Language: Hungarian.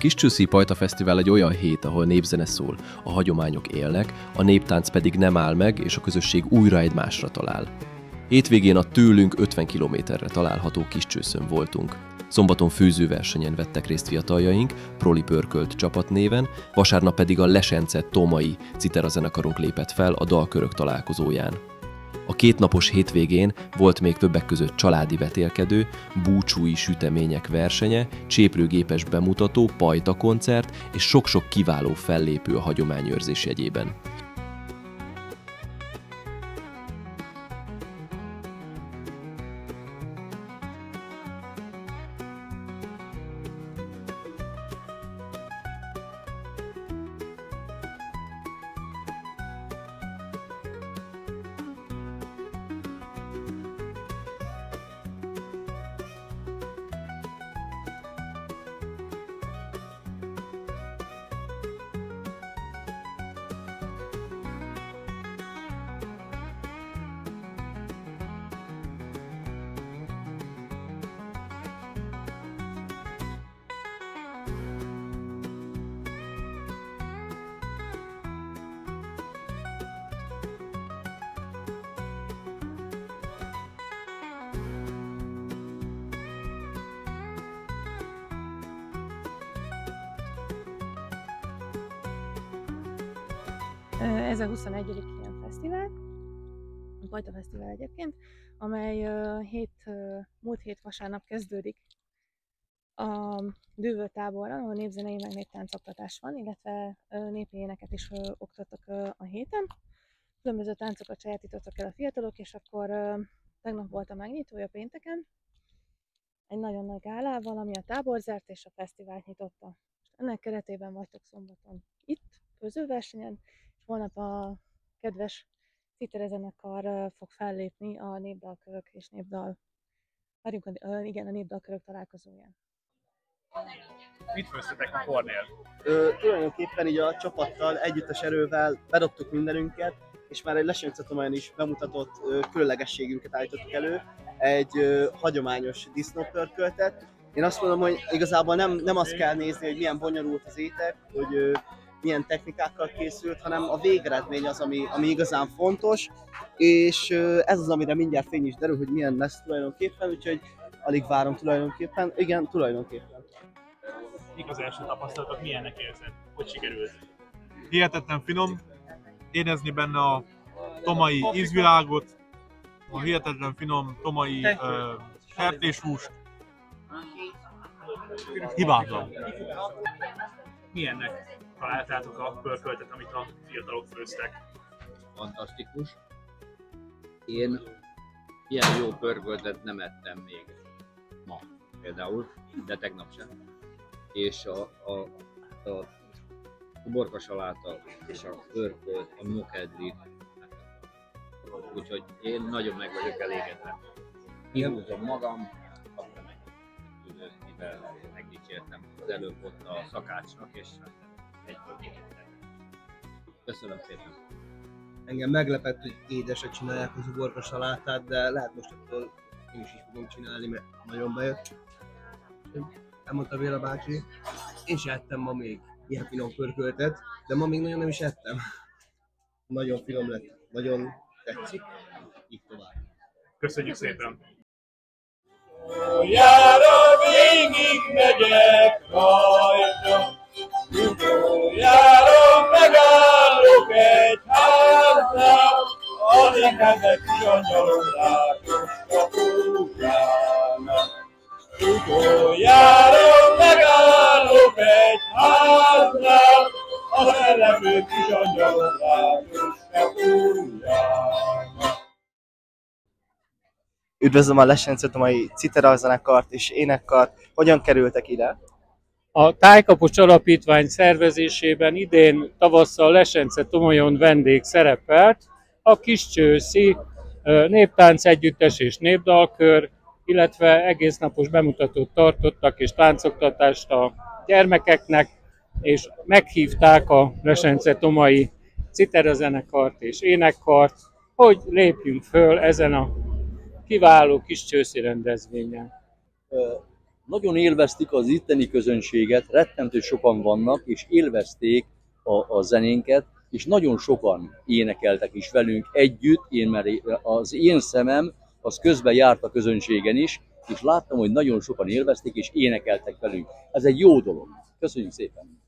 Kiscsőszi Pajta Fesztivál egy olyan hét, ahol népzene szól, a hagyományok élnek, a néptánc pedig nem áll meg, és a közösség újra egymásra talál. Hétvégén a tőlünk 50 kilométerre található Kiscsőszön voltunk. Szombaton főzőversenyen vettek részt fiataljaink, Proli Pörkölt csapatnéven, vasárnap pedig a Lesence Tomai citerazenekarunk lépett fel a dalkörök találkozóján. A kétnapos hétvégén volt még többek között családi vetélkedő, búcsúi sütemények versenye, cséplőgépes bemutató, pajta koncert és sok-sok kiváló fellépő a hagyományőrzés jegyében. Ez a 21. ilyen fesztivál, a Pajta Fesztivál egyébként, amely múlt hét vasárnap kezdődik a Dűvő-táborral, ahol népzenei meg néptáncoktatás van, illetve népi éneket is oktattak a héten. Különböző táncokat sajátítottak el a fiatalok, és akkor tegnap volt a megnyitója pénteken, egy nagyon nagy gálával, ami a tábor zárt és a fesztivált nyitotta. Ennek keretében vagytok szombaton itt, főzőversenyen, és holnap a kedves citerezenekar fog fellépni a népdalkörök és a népdalkörök találkozóján. Mit főztetek a Kornél? Tulajdonképpen így a csapattal, együttes erővel bedobtuk mindenünket, és már egy Lesence Tomajon is bemutatott különlegességünket állítottuk elő, egy hagyományos disznópörköltet. Én azt mondom, hogy igazából nem azt kell nézni, hogy milyen bonyolult az étel, hogy milyen technikákkal készült, hanem a végeredmény az, ami igazán fontos, és ez az, amire mindjárt fény is derül, hogy milyen lesz tulajdonképpen, úgyhogy alig várom tulajdonképpen. Igen, tulajdonképpen. Mik az első tapasztalatok, milyennek érzed? Hogy sikerült? Hihetetlen finom, érezni benne a tomai ízvilágot, a hihetetlen finom tomai sertéshúst. Hibátlan. Milyennek találtátok a pörköltet, amit a fiatalok főztek? Fantasztikus. Én ilyen jó pörköltet nem ettem még ma például, de tegnap sem. És a uborkasaláta és a pörkölt, a mokedli. Úgyhogy én nagyon meg vagyok elégedve. Kihúzom magam, mivel megdicsértem az előbb ott a szakácsnak, és egy köszönöm szépen. Engem meglepett, hogy édeset csinálják az uborkasalátát, de lehet most ettől én is fogom csinálni, mert nagyon bejött. Elmondta Béla bácsi, én sem ettem ma még ilyen finom pörköltet, de ma még nagyon nem is ettem. Nagyon finom lett, nagyon tetszik, így tovább. Köszönjük szépen! Utoljára végig megyek rajta, utoljára megállok egy háznál, a nehetek zsanyalodásos kapujánál. Utoljára megállok egy háznál, a szellemű kis angyalodásos kapujánál. Üdvözlöm a Lesence Tomai citerazenekart és énekkart. Hogyan kerültek ide? A Tájkapocs Alapítvány szervezésében idén tavasszal Lesence Tomajon vendég szerepelt a Kiscsőszi néptánc együttes és népdalkör, illetve egésznapos bemutatót tartottak és táncoktatást a gyermekeknek, és meghívták a Lesence Tomai citerazenekart és énekkart, hogy lépjünk föl ezen a kiváló kiscsőszi rendezvényen. nagyon élvezték az itteni közönséget, rettentő sokan vannak, és élvezték a zenénket, és nagyon sokan énekeltek is velünk együtt, mert az én szemem az közben járt a közönségen is, és láttam, hogy nagyon sokan élvezték és énekeltek velünk. Ez egy jó dolog. Köszönjük szépen!